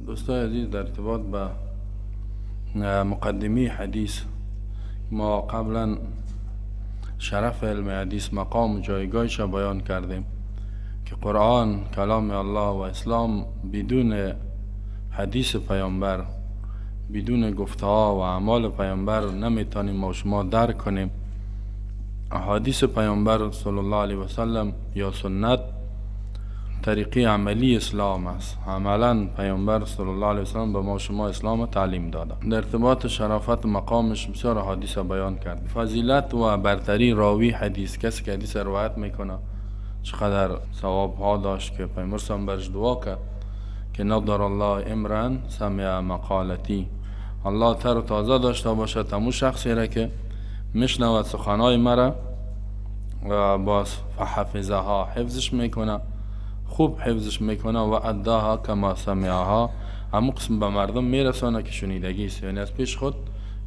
دوستای عزیز، در ارتباط به مقدمی حدیث، ما قبلا شرف علم حدیث، مقام و جایگاهش را بیان کردیم که قرآن کلام الله و اسلام بدون حدیث پیامبر، بدون گفته ها و اعمال پیامبر نمیتونیم ما شما درک کنیم. احادیث پیامبر صلی الله علیه و سلم یا سنت طریقی عملی اسلام است. عملا پیامبر صلی الله علیه و سلم به ما شما اسلام تعلیم داده. در ارتباط شرافت مقامش بسیار احادیث بیان کرد. فضیلت و برتری راوی حدیث، کسی که حدیث روایت میکنه چقدر ثواب ها داشت که پیامبر صلی برش دعا کرد که نظر الله امرا سمع مقالتی، الله تر و تازه داشته باشد همون شخصی را که میشنود سخنهای مرا و باز فحفظها، حفظش میکنه، خوب حفظش میکنه، و اداها کما سمعها، همون قسم به مردم میرسانه که شنیدگی است، یعنی از پیش خود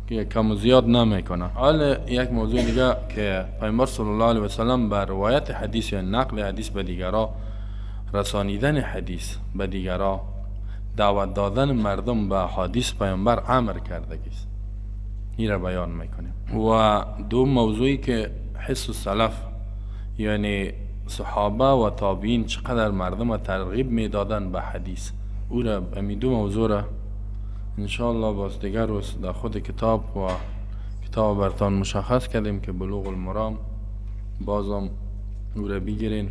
که کم و زیاد نمیکنه. حال یک موضوع دیگه که پیامبر صلی الله علیه و سلم بر روایت حدیث یا نقل حدیث به دیگران، رسانیدن حدیث به دیگران، دعوت دادن مردم به حدیث پیامبر امر کرده است. این را بیان میکنیم. و دو موضوعی که حس السلف، یعنی صحابه و تابعین چقدر مردم ترغیب میدادن به حدیث، او را امی دو موضوع را انشاءالله باز دیگر روز در خود کتاب و کتاب برتان مشخص کردیم که بلوغ المرام، بازم او را بگیرین.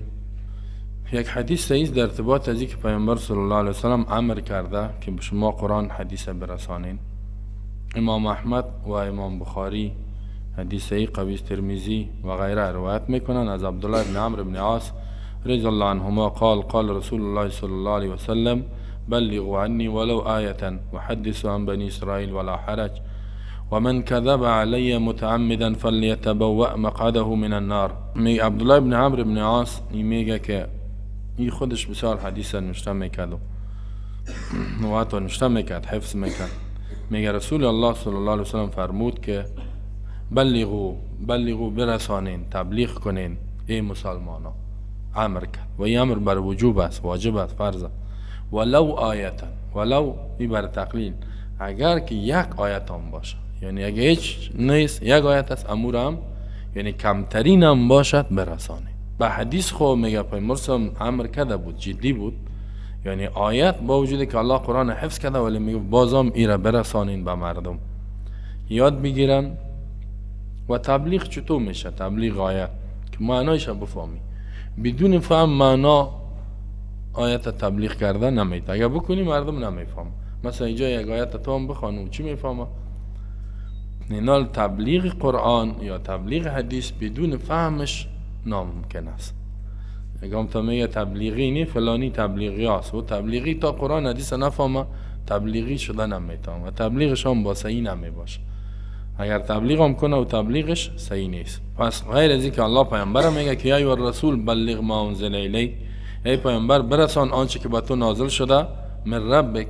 یک حدیث سعیز در ارتباط از که پیامبر صلی الله علیه وسلم امر کرده که به شما قرآن حدیث برسانین. امام احمد و امام بخاری حدیث قوی ترمذی و غیره روایت میکنن از عبدالله بن عمرو بن عاص رضی الله عنهما قال قال رسول الله صلی الله علیه وسلم بلغوا عني ولو آیة وحدثوا عن بني اسرائیل ولا حرج ومن كذب علي متعمدا فليتبوأ مقعده من النار. عبدالله بن عمرو بن عاص میگه که این خودش بسیار حدیث نوشته میکرد و حتی نوشته میکرد، حفظ میکرد. میگه رسول الله صلی الله علیه وسلم فرمود که بلغو برسانین، تبلیغ کنین ای مسلمانان. امر کرد و این امر بر وجوب است، واجب است، فرض است. ولو آیتا، ولو این بر تقلیل، اگر که یک آیت هم باشه، یعنی اگر هیچ نیست یک آیت است، امور هم یعنی کمترین هم باشد برسانین. به حدیث خو میگه پیامبر امر کرده بود، جدی بود، یعنی آیت با وجودی که الله قرآن حفظ کرده ولی میگه بازم این را برسانین به مردم، یاد بگیرن. و تبلیغ چطور میشه؟ تبلیغ آیت که معنایش بفهمی، بدون فهم معنا آیت تبلیغ کردن نمیده. اگر بکنی مردم نمیفهم. مثلا اینجا یک آیت تو هم بخوانو چی میفهمه؟ نینال تبلیغ قرآن یا تبلیغ حدیث بدون فهمش ناممکن است. اگر هم تا میگه تبلیغی نی فلانی تبلیغی است و تبلیغی تا قرآن حدیث نفهمه تبلیغی شده نمیتونه و تبلیغش هم با صحیح نمیباشه. اگر تبلیغ هم کنه و تبلیغش صحیح نیست. پس غیر از اینکه الله پیامبر میگه که یا رسول بلغ ما انزل الیک، ای پیامبر برسان آنچه که به تو نازل شده من ربک،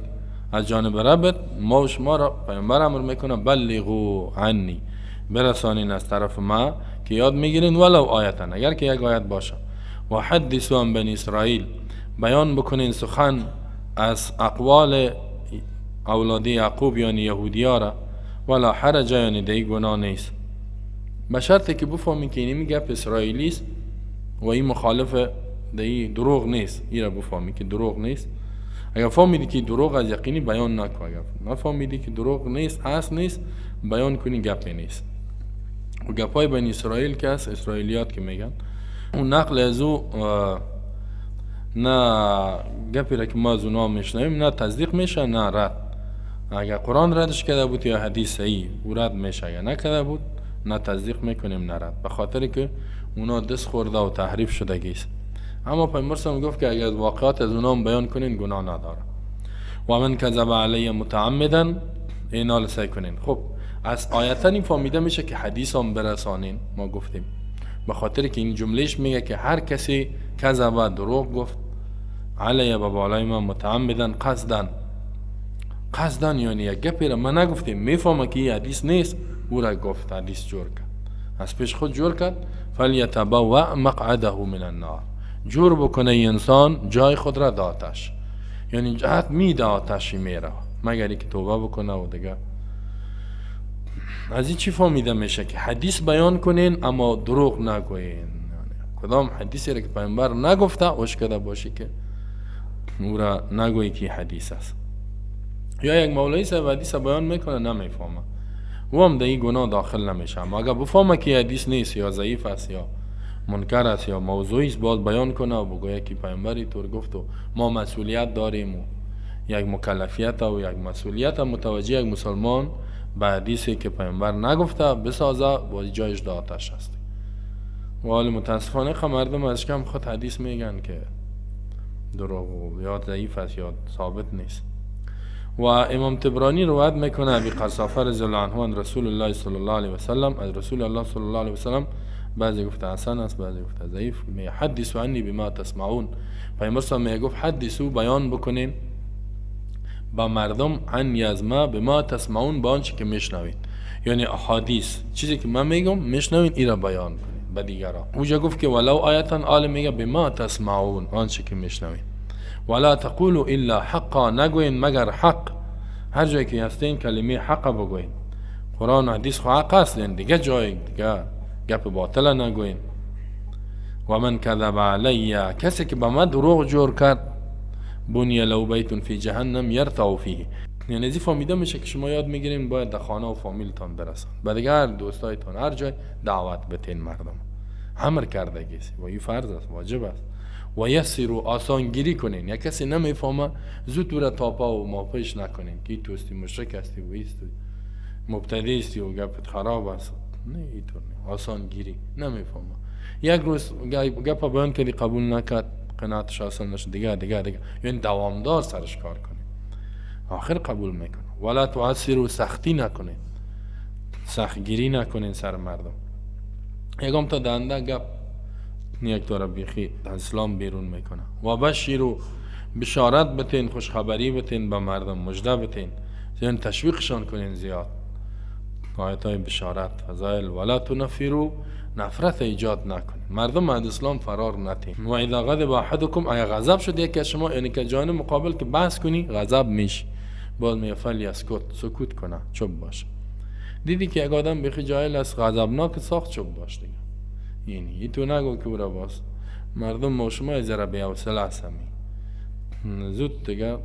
از جانب ربت. ما و شما را پیامبر امر میکنه بلغوا عنی، برسانین از طرف ما که یاد میگیرین ولو آیتن، اگر که یک آیت باشه. و حدثوا عن بنی اسرائیل، بیان بکنین سخن از اقوال اولاد یعقوب یعنی یهودی‌ها را، ولا حرج یعنی دی گناه نیست، به شرطی که بفهمین که این میگه اسرائیلی است و این مخالف دی دروغ نیست. این را بفهمی که دروغ نیست. اگر فهمیدی که دروغ از یقینی بیان نکن، اگر نفهمیدی که دروغ نیست، اصل نیست، بیان کنی گپی نیست. و گپای بنی اسرائیل که است، اسرائیلیات که میگن، اون نقل از او نه گپی را که ما از اونا میشنویم نه تصدیق میشه نه رد. اگر قرآن ردش کرده بود یا حدیث صحیح او رد میشه، اگر نکرده بود نه تصدیق میکنیم نه رد، به خاطر که اونا دست خورده و تحریف شدگی است. اما پیامبر صلی گفت که اگر واقعات از اونا بیان کنین گناه نداره. و من کذب علی متعمدا، اینا رو سعی کنین. خب از آیتا این فهمیده میشه که حدیث هم برسانین. ما گفتیم به خاطر که این جملهش میگه که هر کسی کذب دروغ گفت علی به بالای ما متعمدا قصدن یعنی یک گپی را ما نگفتیم، میفهمه که این حدیث نیست، او را گفت، حدیث جور کرد، از پیش خود جور کرد. فلیتبوأ مقعده من النار، جور بکنه انسان جای خود را داتش، یعنی جهت میده آتشی میره مگر اینکه توبه بکنه و دیگه. از این چی فهمیده میشه که حدیث بیان کنین اما دروغ نگوین. کدام حدیثی را که پیامبر نگفته اشکده باشی که او را نگویی که حدیث است. یا یک مولوی صاحب حدیث بیان میکنه نمیفهمه، او هم در این گناه داخل نمیشه. اما اگر بفهمه که حدیث نیست یا ضعیف است یا منکر است یا موضوعی است، باید بیان کنه و بگویه که پیامبری طور گفت و ما مسئولیت داریم و یک مکلفیت و یک مسئولیت متوجه یک مسلمان به حدیثی که پیامبر نگفته بسازه و جایش در آتش است. و حال متاسفانه مردم از کم خود حدیث میگن که دروغ یا ضعیف است یا ثابت نیست. و امام طبرانی روایت میکنه ابی قصافه رضی الله عنه عن رسول الله صلی الله علیه و سلم، از رسول الله صلی الله علیه و سلم، بعضی گفته حسن است بعضی گفته ضعیف، می حدثوا عنی بما تسمعون، پیامبر صلی الله علیه و سلم میگفت حدثوا بیان بکنین با مردم عنی از ما بما تسمعون با آنچه که میشنوید، یعنی احادیث چیزی که من میگم میشنوید این را بیان کنید به دیگران. اونجا گفت که ولو آیتا آل میگه بما تسمعون آنچه که میشنوید، ولا تقولوا الا حقا نگوین مگر حق، هر جایی که هستین کلمه حق بگوین. قرآن و حدیث خو حق است، دیگه جای دیگه گپ باطل نگوین. و من کذب علی، کسی که به من دروغ جور کرد، بنی له بیت فی جهنم یرتع فیه، یعنی از فهمیده میشه که شما یاد میگیرین باید در خانه و فامیلتان برسن، به دیگر دوستایتان هر جای دعوت بتین مردم، امر کردگی است و این فرض است واجب است. و یسروا آسانگیری کنین، یا کسی نمیفهمه زود او را تاپا و ماپش نکنین که توستی مشرک هستی و ایستی مبتدی استی و گپت خراب است. نه اینطور نه، آسانگیری نمیفهمه. یک روز گپ بیان کردی قبول نکرد، قناعتش حاصل نشد، دیگه یعنی دوامدار سرش کار کنین، آخر قبول میکنه. ولا تعسروا، سختی نکنین، سختگیری نکنین سر مردم. یکم تا دنده گپ یک طور بیخی اسلام بیرون میکنه. و بشیرو، بشارت بتین، خوشخبری بتین به مردم، مژده بتین، یعنی تشویقشان کنین زیاد، آیتای بشارت فضایل. ولا تنفروا، نفرت ایجاد نکنین، مردم از اسلام فرار نتین. و اذا غضب احدکم، اگه غضب شد یکی از شما، یعنی که جانب مقابل که بحث کنی غضب میشی، باز میفعل یسکت، سکوت کنه، چوب باشه. دیدی که یک آدم بیخی جاهل است، غضبناک ساخت، چوب باش دیگه. یعنی تو نگو که او را باز مردم ما شما از ذره بی حوصله هستمی، زود دیگه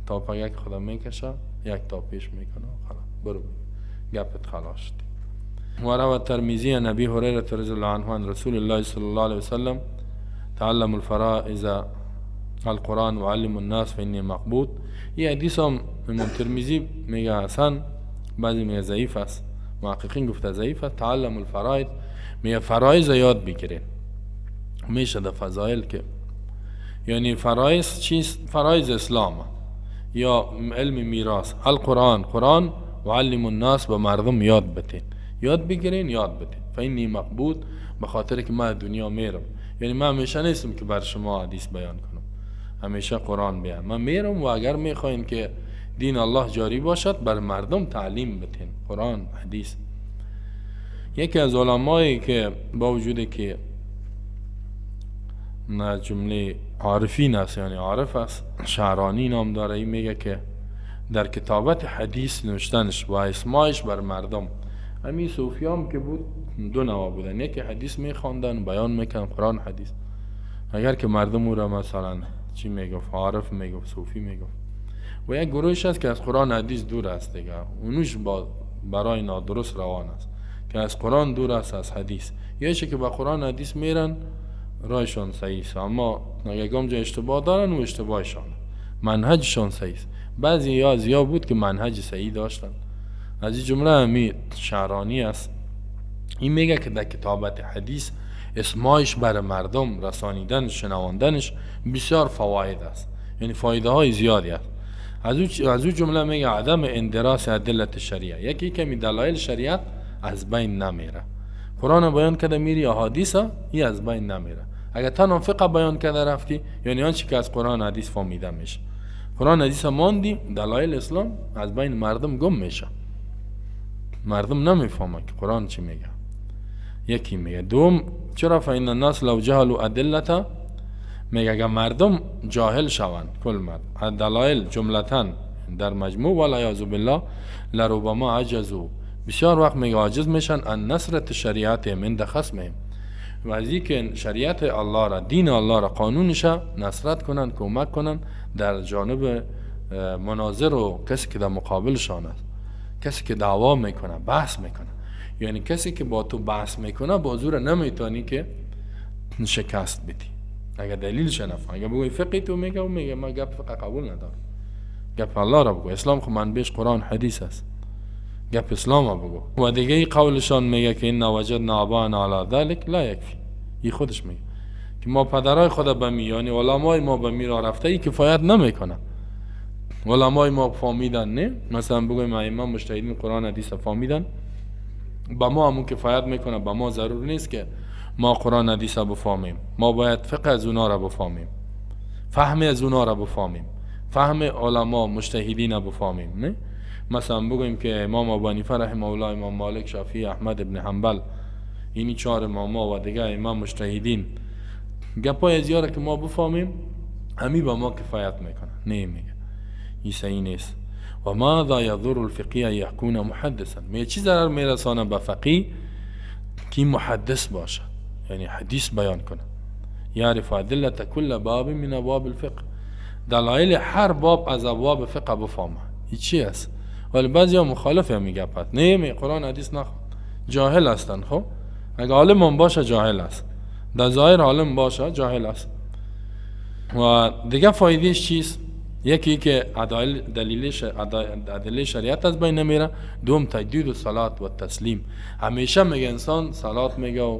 تاپگک خدا میکشه، یک تا پیش میکنه، خلاص برو گپت خلاص شد. و روى الترمذي عن ابي هريره رضي الله عنه عن رسول الله صلى الله عليه وسلم تعلموا الفرائض القرآن وعلموا الناس فاني مقبوض. این حدیث هم امام ترمذی میگه حسن، بعضی میگه ضعیف است، محققین گفته ضعیف است. تعلموا الفرائض میگه فرایض یاد بگیرین، میشه در فضایل که یعنی فرایض چیست؟ فرایض اسلام یا علم میراث، القرآن، قرآن و علم الناس، به مردم یاد بتین، یاد بگیرین، یاد بتین. فینی مقبوض، به خاطر که من دنیا میرم، یعنی من همیشه نیستم که بر شما حدیث بیان کنم، همیشه قرآن بیان، من میرم و اگر میخواین که دین الله جاری باشد بر مردم تعلیم بتین، قرآن حدیث. یکی از علمایی که با وجود که نه جمله عارفین است، یعنی عارف است، شعرانی نام داره، این میگه که در کتابت حدیث نوشتنش و اسمایش بر مردم، همین صوفیام که بود دو نوع بودن، یکی حدیث میخواندن بیان میکنن، قرآن حدیث، اگر که مردم او را مثلا چی میگفت، عارف میگفت، صوفی میگفت. و یک گروهش هست که از قرآن حدیث دور است دیگه، اونوش برای نادرست روان است که از قرآن دور است از حدیث. یکی که با قرآن حدیث میرن رایشان صحیح است، اما یکم جا اشتباه دارن و اشتباهشان منهجشان صحیح است. بعضی یا زیاد بود که منهج صحیح داشتن، از این جمله همی شعرانی است. این میگه که در کتابت حدیث اسمایش بر مردم رسانیدن، شنواندنش بسیار فواید است، یعنی فایده های زیادی است. از اون جمله میگه عدم اندراس ادلت شریعه، یکی کمی دلایل شریعت از بین نمیره. قرآن بیان کرده میری، احادیث ای از بین نمیره. اگر تنها فقه بیان کرده رفتی، یعنی آنچه که از قرآن حدیث فهمیده میشه، قرآن حدیث ماندی، دلایل اسلام از بین مردم گم میشه، مردم نمیفهمه که قرآن چی میگه. یکی میگه. دوم، چرا فإن الناس لو جهلوا ادلته میگه اگر مردم جاهل شوند، کل مرد دلایل جملتاً در مجموع والعیاذ بالله لربما عجزوا، بسیار وقت میگه عاجز میشن ان نصرت شریعت من خصمهم، و از اینکه شریعت الله را، دین الله را، قانونش نصرت کنن، کمک کنن در جانب مناظر و کسی که در مقابلشان است، کسی که دعوا میکنه، بحث میکنه. یعنی کسی که با تو بحث میکنه با زور نمیتونی که شکست بدی اگر دلیلش نفهم. اگر بگوی فقه تو میگه و میگه ما گپ فقه قبول ندارم، گپ الله را بگو. اسلام خب منبعش قرآن حدیث است، گپ اسلام را بگو. و دیگه قولشان میگه که این وجدنا آباءنا علی ذلک لا یکفی، این خودش میگه که ما پدرای خدا بمی، یعنی علمای ما بمی را رفته، ای کفایت نمیکنه. علمای ما فهمیدن نه، مثلا بگویم ائمه مجتهدین قرآن حدیث فهمیدن، با ما همون کفایت میکنه. با ما ضرور نیست که ما قرآن حدیث را بفهمیم، ما باید فقه از اونا را بفهمیم، فهم از اونا را بفهمیم، فهم علما مجتهدین را بفهمیم. نه مثلا بگویم که امام ابو حنیفه رحمه الله، امام مالک، شافعی، احمد ابن حنبل، اینی 4 اماما و دیگه امام مجتهدین، گپای از یاره که ما بفهمیم همی با ما کفایت میکنه. نه میگه این صحیح نیست. و ماذا یضر الفقیه یکون محدثا، میگه چی ضرر میرسانه به فقیه که محدث باشه، یعنی حدیث بیان کنه. یعرف ادله کل باب من ابواب الفقه، دلایل هر باب از ابواب فقه بفهمه. این چی است؟ ولی بعضیا مخالف میگه پس نه می قرآن حدیث نخوان، جاهل هستن. خب اگه عالم هم باشه جاهل است، در ظاهر عالم باشه جاهل است. و دیگه فایدهش چیست؟ یکی که دلیل شریعت از بین نمیره، دوم تجدید و صلات و تسلیم. همیشه میگه انسان صلات میگه و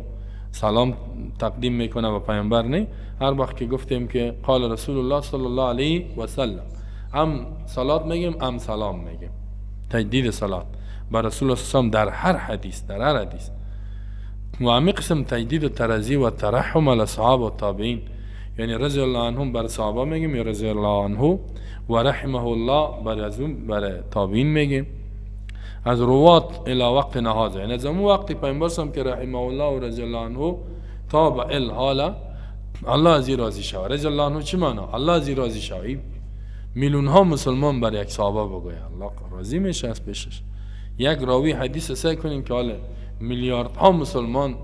سلام تقدیم میکنه و پیامبر نه. هر وقت که گفتیم که قال رسول الله صلی الله علیه و سلم، هم صلات میگیم هم سلام میگیم، تجدید صلات بر رسول الله صلی الله علیه و در هر حدیث، در هر حدیث. و همین قسم تجدید و ترضی و ترحم علی صحابه و تابعین، یعنی رضی الله عنهم بر صحابه میگیم یا رضی الله عنه، و رحمه الله بر تابعین میگیم. از روات الى وقت نهاز، یعنی از اون وقتی پیامبر سم که رحمه الله و رضی الله عنه تابع الحال، الله از راضی شود. رضی الله عنه چی معنی؟ الله از راضی شود. میلیون ها مسلمان بر یک صحابه بگوید الله راضی میشه از پیشش. یک راوی حدیث سعی کنیم که حالا میلیارد ها مسلمان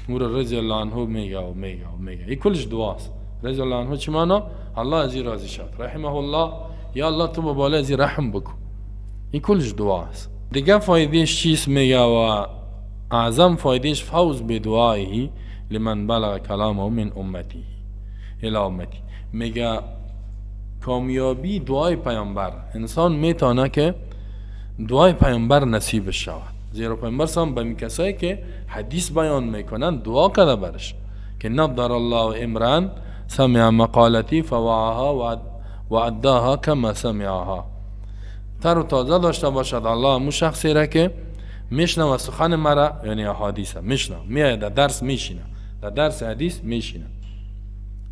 مور رضی الله عنه میگه و میگه و میگه، این کلش دعاست. رضی الله عنه چی معنی؟ الله از راضی شود. رحمه الله، یا الله تو بالا از رحم بکن، این کلش دعاست. دیگه فایدهش چیست میگه؟ و اعظم فایدهش فوز به دعایه لمن بلغ کلامه من امتی الى امتی، میگه کامیابی دعای پیامبر. انسان میتونه که دعای پیامبر نصیبش شود، زیرا پیامبر سام به کسایی که حدیث بیان میکنن دعا کرده برش که نضر الله امرا سمع مقالتی فوعاها و اداها کما سمعها. تر و تازه داشته باشد الله همون شخصی را که میشنوه سخن مرا، یعنی احادیث میشنوه، میاد در درس میشینه، در درس حدیث میشینه،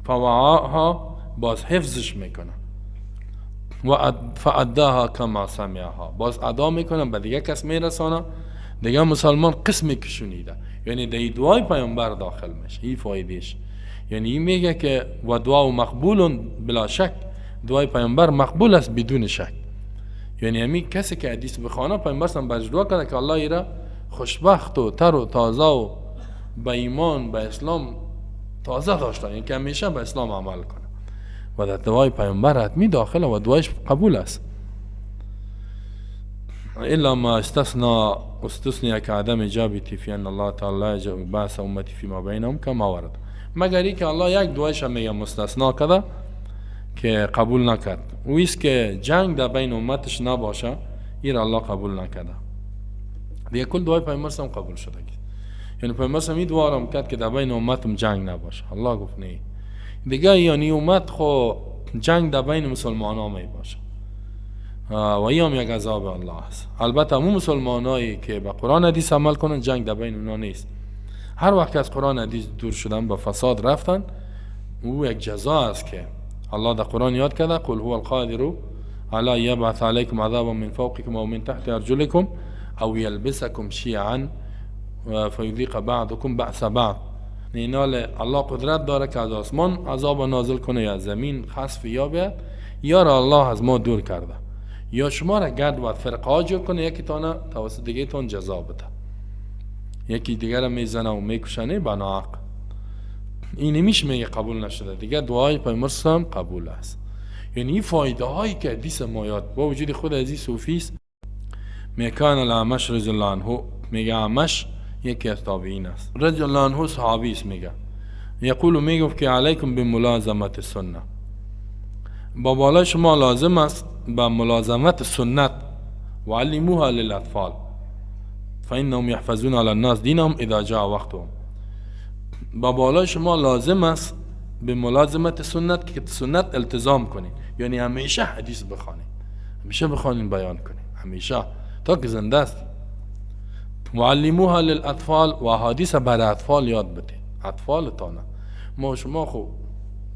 فوعاها باز حفظش میکنه، و فاداها کما سمعها باز ادا میکنه، به دیگه کس میرسانه، دیگه مسلمان قسمی که شنیده، یعنی در دعای پیامبر داخل میشه. این فایدهش، یعنی این میگه که و دعا مقبول بلا شک، دعای پیامبر مقبول است بدون شک. یعنی همین کسی که حدیث بخونه پیامبر سم برش دعا کرده که الله ایرا خوشبخت و تر و تازه و به ایمان به اسلام تازه داشته، یعنی که همیشه به اسلام عمل کنه و در دعای پیامبر حتمی داخله و دعایش قبول است. الا ما استثنى كعدم اجابتي في ان الله تعالى يجب بعث امتي فيما بينهم كما ورد، مگر اینکه الله یک دعایش میگه مستثنا کرده که قبول نکرد، و ایست که جنگ در بین امتش نباشه، این الله قبول نکرده. دیگه کل دعای پیامبر سم قبول شده، یعنی پیامبر سم این دعا را کرد که در بین امتم جنگ نباشه، الله گفت نه. دیگه یعنی امت خو جنگ در بین مسلمان ها می باشه و ایام یک عذاب الله است. البته همون مسلمانایی که به قرآن حدیث عمل کنن جنگ در بین اونا نیست. هر وقت از قرآن حدیث دور شدن به فساد رفتن، او یک جزا است که الله در قرآن یاد کرده قل هو القادر علی یبعث علیکم عذابا من فوقکم او من تحت ارجلکم او یلبسکم شیعا فیذیق بعضکم بأس بعض. اینال الله قدرت داره که از آسمان عذاب نازل کنه یا زمین خسف یا بیاد، یا را الله از ما دور کرده، یا شما را گرد و فرقه ها جور کنه، یکی تانه توسط دیگه تان جزا بده، یکی دیگر را میزنه و میکشنه بناحق. این نمیش میگه قبول نشده دیگه، دعای پیامبر هم قبول است. یعنی این فایده هایی که حدیث ما یاد با وجود خود از این صوفی است. میکان الاعمش رضی الله عنه، میگه اعمش یکی از تابعین است، رضی الله عنه صحابی است. میگه یقول، میگفت که علیکم بملازمت سنت، با بالای شما لازم است با ملازمت سنت، و علموها للاطفال فانهم یحفظون علی الناس دینهم اذا جاء وقتهم. با بالای شما لازم است به ملازمت سنت، که سنت التزام کنید، یعنی همیشه حدیث بخوانید، همیشه بخوانید بیان کنید، همیشه تا که زنده است. معلموها للاطفال، و احادیث برای اطفال یاد بده، اطفال تانه. ما شما خو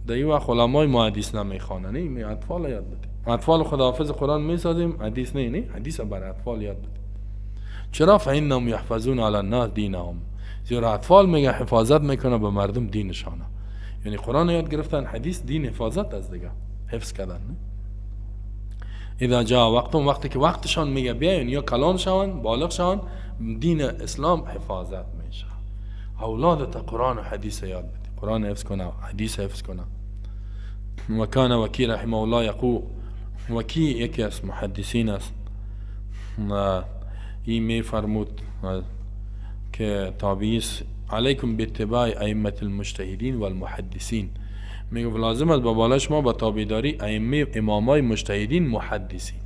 در این وقت علمای ما حدیث نمیخوانن، می اطفال یاد بده، اطفال خداحافظ قرآن میسازیم، حدیث نه حدیث برای اطفال یاد بده. چرا؟ فانهم یحفظون علی الناس دینهم، زیرا اطفال میگه حفاظت میکنه به مردم دینشانه. یعنی قرآن یاد گرفتن، حدیث دین حفاظت از دیگه، حفظ کردن. نه اذا جاء وقتهم، وقتی که وقتشان میگه بیاین یا کلان شون، بالغ شون، دین اسلام حفاظت میشه. اولادت قرآن و حدیث یاد بده، قرآن حفظ کنه، حدیث حفظ کنه. و کان وکی رحمه الله یقول، وکی یکی از محدثین است، این می فرمود که تابعی است، علیکم باتباع ائمه المجتهدین و المحدثین، میگه لازم است با بالای شما با تابعداری ائمه، امامای مجتهدین، محدثین.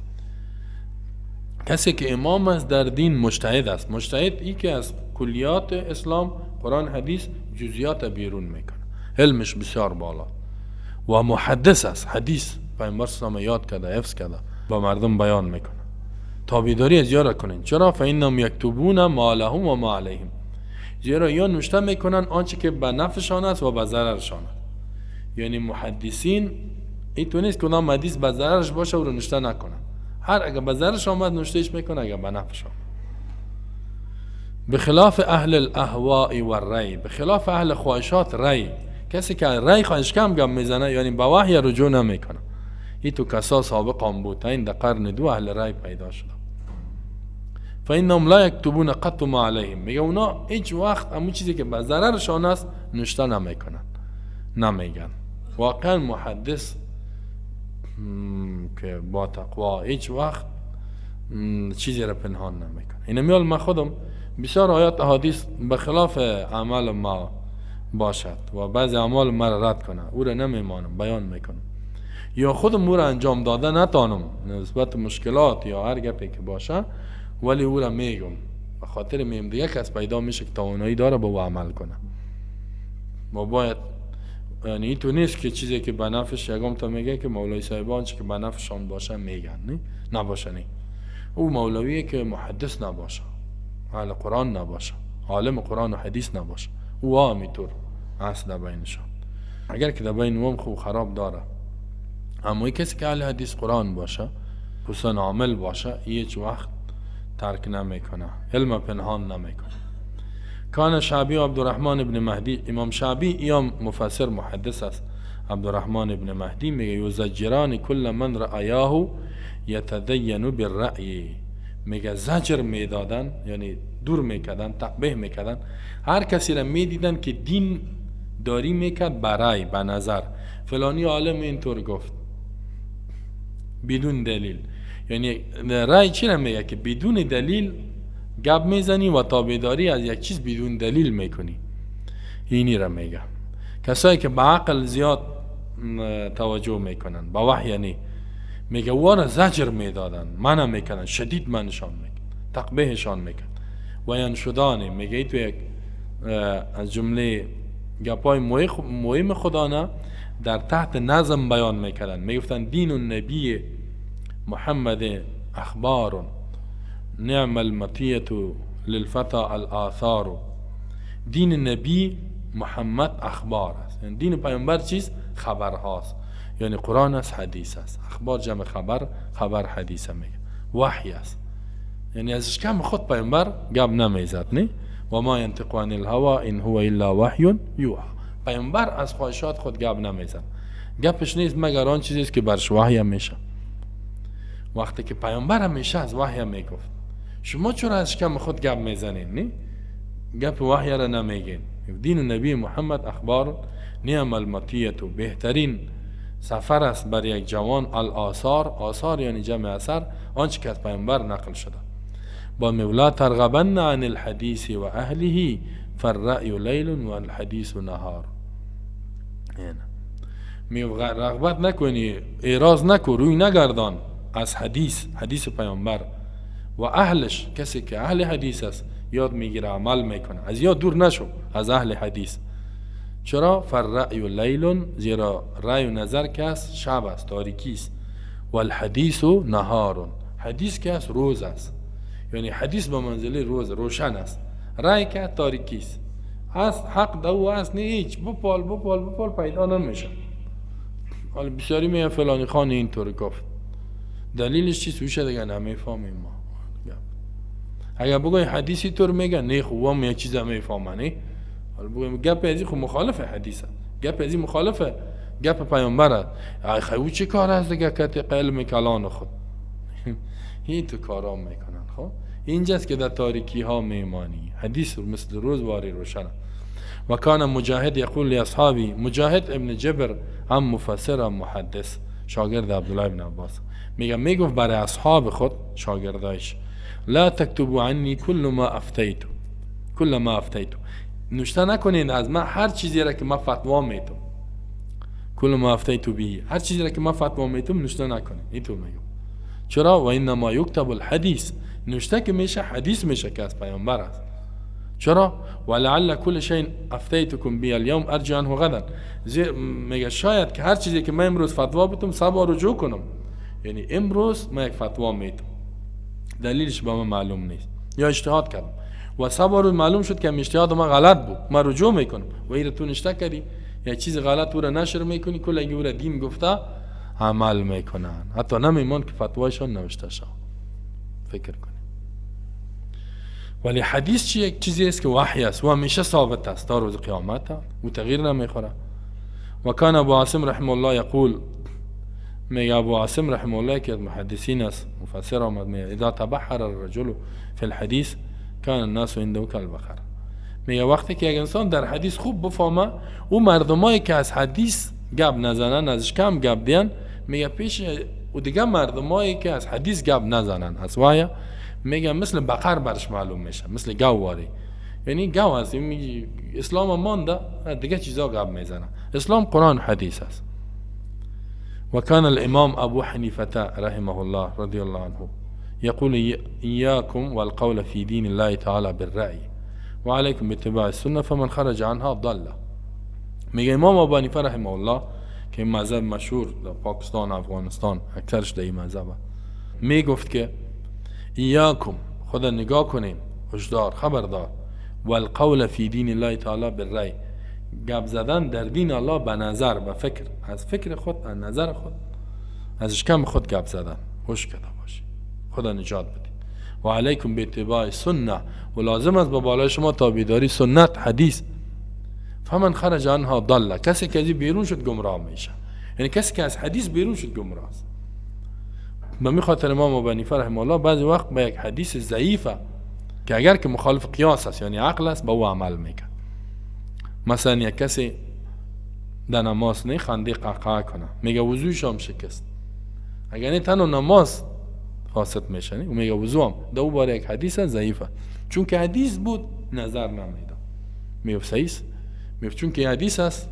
کسی که امام است در دین مجتهد است. مجتهد ای که از کلیات اسلام، قرآن حدیث، جزئیات بیرون میکنه، علمش بسیار بالا. و محدث است، حدیث پیامبر اسلام یاد کرده، حفظ کرده، با مردم بیان میکنه. تابعداری از یارا کنین. چرا؟ فانهم یکتبون ما لهم و ما علیهم، زیرا یا نوشته میکنن آنچه که به نفعشان است و به ضررشان است. یعنی محدثین اینطور نیست که اونها حدیث به ضررش باشه و رو نوشته نکنن، هر اگر به ضررش آمد نوشتهش میکنه، اگر به نفعش آمد. بخلاف اهل الاهواء و الرأی، بخلاف اهل خواهشات رأی، کسی که رأی خواهش کم گم میزنه، یعنی به وحی رجوع نمیکنه. این تو کسا سابق هم بود، این در قرن 2 اهل رأی پیدا شد. فانهم لا یکتبون قط ما علیهم، میگه اونا هیچ وقت همون چیزی که به ضررشان است نوشته نمیکنن، نمیگن. واقعا محدث که با تقوا هیچ وقت چیزی را پنهان نمیکنه. این میال من خودم بسیار آیات احادیث بخلاف عمل ما باشد و بعضی اعمال ما را رد کنه، او را نمیمانم، بیان میکنم، یا خودم او را انجام داده نتانم نسبت مشکلات یا هر گپی که باشه، ولی او را میگم به خاطر میم دیگه کس پیدا میشه که توانایی داره با او عمل کنه. ما باید، یعنی این تو نیست که چیزی که به نفعش، یکم تا میگه که مولای صاحبان چی که به نفعشان باشه میگن، نه نباشه. نه او مولویه که محدث نباشه، اهل قرآن نباشه، عالم قرآن و حدیث نباشه، او همینطور هست در بینشان. اگر که در بین اوم خوب خراب داره، اما کسی که اهل حدیث قرآن باشه، حسن عامل باشه، هیچ وقت ترک نمیکنه، علم پنهان نمیکنه. کان شعبی و عبدالرحمن ابن مهدی، امام شعبی یا مفسر محدث است، عبدالرحمن ابن مهدی میگه یزجران کل من رأیاه یتدین بالرأی، میگه زجر میدادن، یعنی دور میکردن، تقبیح میکردن هر کسی را میدیدن که دین داری میکرد برای به نظر فلانی عالم اینطور گفت بدون دلیل. یعنی رأی چی را میگه که بدون دلیل گپ میزنی و تابعداری از یک چیز بدون دلیل میکنی، اینی را میگه. کسایی که به عقل زیاد توجه میکنن، به وحی یعنی میگه وارا زجر میدادن، منع میکنن، شدید منشان میکن، تقبیحشان میکن. و ینشدانه میگه ای تو یک از جمله گپای مهم خدانه در تحت نظم بیان میکردن، میگفتن دین النبی محمد اخبار نعم المطیة للفتى الآثار. دین نبی محمد اخبار است، یعنی دین پیامبر چیز؟ خبر هاست، یعنی قرآن است، حدیث است. اخبار جمع خبر، خبر حدیث میگه، وحی است، یعنی ازش کم خود پیامبر گپ نمیزد، نه و ما ینطق عن الهوى ان هو الا وحی یوحى. پیامبر از خواهشات خود گپ نمیزنه، گپش نیست مگر آن چیزی است که برش وحی میشه. وقتی که پیامبر همیشه از وحی میگفت، شما چرا از شکم خود گپ میزنین؟ نه، گپ وحی را نمیگین. دین نبی محمد اخبار نعم المطیت، و بهترین سفر است بر یک جوان الاثار. آثار یعنی جمع اثر، آنچه که از پیامبر نقل شده. با مولا ترغبن عن الحدیث و اهله فالرأی لیل و الحدیث نهار. رغبت نکنی، اعراض نکن، روی نگردان از حدیث پیامبر و اهلش. کسی که اهل حدیث است یاد میگیره، عمل میکنه، از یاد دور نشو از اهل حدیث. چرا؟ فالرأی لیل، زیرا رأی و نظر که است شب است، تاریکی است. و الحدیث نهار، حدیث که است روز است. یعنی حدیث به منزله روز، روشن است. رأی که تاریکی است. هست حق دو است، نه هیچ بپال پیدا نمیشه. حالا بسیاری میگن فلانی خان اینطور گفت، دلیلش چیست؟ ویشه دیگه نمیفهمیم ما. اگر بگوی حدیثی طور میگن، نه خوب هم یک چیز نمیفهمن. حالا بگویم گپ ازی خب مخالف حدیثه، گپ ازی مخالف گپ پیامبره. خیلی چه کار است دیگه که علم کلان خود این تو کارام میکنن. خب اینجاست که در تاریکی ها میمانی. حدیث مثل روز واری روشن. و کان مجاهد یقول لاصحابی، مجاهد ابن جبر هم مفسر هم محدث، شاگرد عبدالله ابن عباس، میگفت برای اصحاب خود، شاگردایش، لا تكتبوا عني كل ما افتیتو، نوشته نکنین از من هر چیزی را که من فتوا میتم. کل ما افتیتو به، هر چیزی را که من فتوا میتم نوشته نکنین. اینطور میگم. چرا؟ و انما یکتب الحدیث، نوشته که میشه حدیث میشه که از پیامبر است. چرا؟ ولعل كل شيء افتیتکم به اليوم ارجع عنه غدا، میگه شاید که هر چیزی که من امروز فتوا بدم صبح رجوع کنم. یعنی امروز من یک فتوا میتم، دلیلش به من معلوم نیست یا اجتهاد کردم و صبح روز معلوم شد که اجتهاد من غلط بود، من رجوع میکنم. و این تو نشته کردی یک چیز غلط او را نشر میکنی، کل او را دین گفته عمل میکنن، حتی نمیمان که فتوایشان نوشته شد. فکر کنید. ولی حدیث یک چیزی است که وحی است و همیشه ثابت است تا روز قیامت و تغییر نمیخوره. و کان ابو عاصم رحمه الله یقول، میگه ابو عاصم رحمه الله که محدثین است، مفسر آمد، میگه اذا تبحر الرجل فی الحدیث کان الناس عنده کالبقر. میگه وقتی که یک انسان در حدیث خوب بفهمه، او مردمایی که از حدیث گپ نزنن، ازش کم گپ دین، میگه پیش و دیگه مردمایی که از حدیث گپ نزنن از وحی، میگه مثل بقر برش معلوم میشه، مثل گواری. یعنی گو هست، میگه اسلام مانده، دیگه چیزا گپ میزنه. اسلام قرآن حدیث است. وكان الإمام أبو حنيفة رحمه الله رضي الله عنه يقول إياكم والقول في دين الله تعالى بالرأي وعليكم باتباع السنة فمن خرج عنها ضل. میگه امام ابو حنیفه رحمه الله که مذهب مشهور در پاکستان، افغانستان اکثرش در این مذهب، میگفت که ایاکم، خدا نگاه کنین، هشدار، خبردار، والقول في دين الله تعالى بالرأي، گپ زدن در دین الله به نظر، به فکر، از فکر خود، از نظر خود، از اشکام خود گپ زدن، هوش کرده باشی، خدا نجات بدید. و علیکم به اتباع سنت، و لازم است به بالای شما تابعداری سنت، حدیث. فمن خرج عنها ضل، کسی که از بیرون شد گمراه میشه. یعنی کسی که از حدیث بیرون شد گمراه است. به می خاطر امام ابو حنیفه رحمه الله بعضی وقت به یک حدیث ضعیفه که اگر که مخالف قیاس است یعنی عقل است، به او عمل میکنه. مثلا یک کسی در نماز نه خنده قهقه کنه، میگه وضوش هم شکست، اگر نه تنها نماز فاسد میشه، نه میگه وضو هم دو بار یک حدیث ضعیفه، چون که حدیث بود نظر نمیده، میگه صحیح است، میگه چون که حدیث است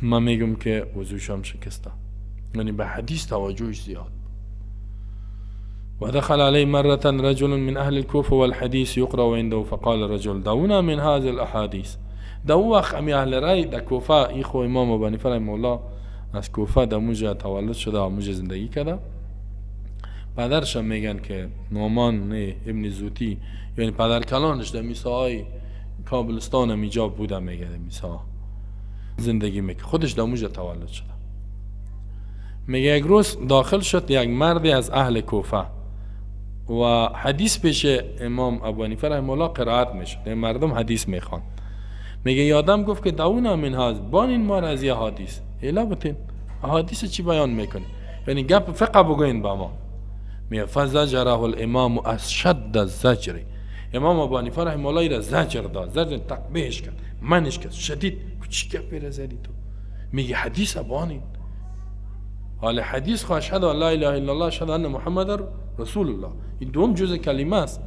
من میگم که وضوش هم شکسته. یعنی به حدیث توجهش زیاد. ودخل عليه مرة رجل من أهل الكوفة والحديث يقرأ عنده فقال الرجل دعونا من هذه الأحاديث. دو وقت امی اهل رای در کوفه، ای خو امام ابو حنیفه رحمه الله از کوفه در موجه تولد شده و موجه زندگی کرده. پدرش میگن که نعمان ابن زوتی، یعنی پدر کلانش در میساهای کابلستان هم اینجا بوده، میگه در میسا زندگی میکنه، خودش در موجه تولد شده. میگه یک روز داخل شد یک مردی از اهل کوفه و حدیث پیش امام ابو حنیفه رحمه الله قرائت میشد، مردم حدیث میخوان. میگه یادم گفت که دعونا من هذا، بانین ما را از یه حدیث الا بتین، حدیث چی بیان میکنی؟ یعنی گپ فقه بگوین با ما. میگه فزجره الامام اشد الزجر، امام ابو حنیفه رحمه الله را زجر داد، زجر تقبیحش کرد، منش کرد شدید. چی گپی را زدی تو؟ میگه حدیث بانین، حال حدیث خو اشهد ان لا اله الا الله اشهد ان محمد رسول الله، این دوم جزء کلمه است.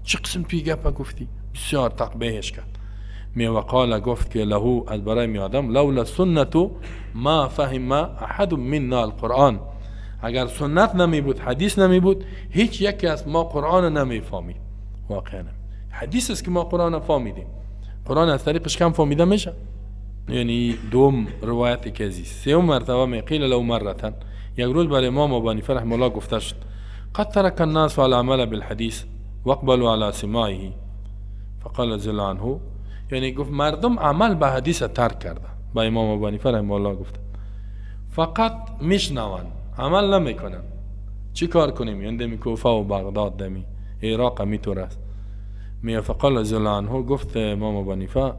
چه قسم توی گپ گفتی؟ بسیار تقبیحش کرد. می وقال گفت که له از برای می آدم لولا سنت ما فهم احد منا القرآن، اگر سنت نمی بود، حدیث نمی بود، هیچ یکی از ما قرآن نمی فهمید. واقعا حدیث است که ما قرآن فهمیدیم. قرآن از طریقش کم فهمیده میشه. یعنی دوم روایت که عزیز سوم مرتبه می قیل له مرتن، یک روز برای امام ابو حنیفه رحمه الله گفته شد قد ترک الناس على عمل بالحديث واقبلوا على سماعه فقال رضی الله عنه، یعنی گفت مردم عمل به حدیث ترک کرده. با امام ابو حنیفه رحمه الله گفت فقط میشنون عمل نمیکنن. چی کار کنیم؟ یعنی دمی کوفه و بغداد دمی عراق میتور است. می فقال رضی الله عنه گفت امام ابو حنیفه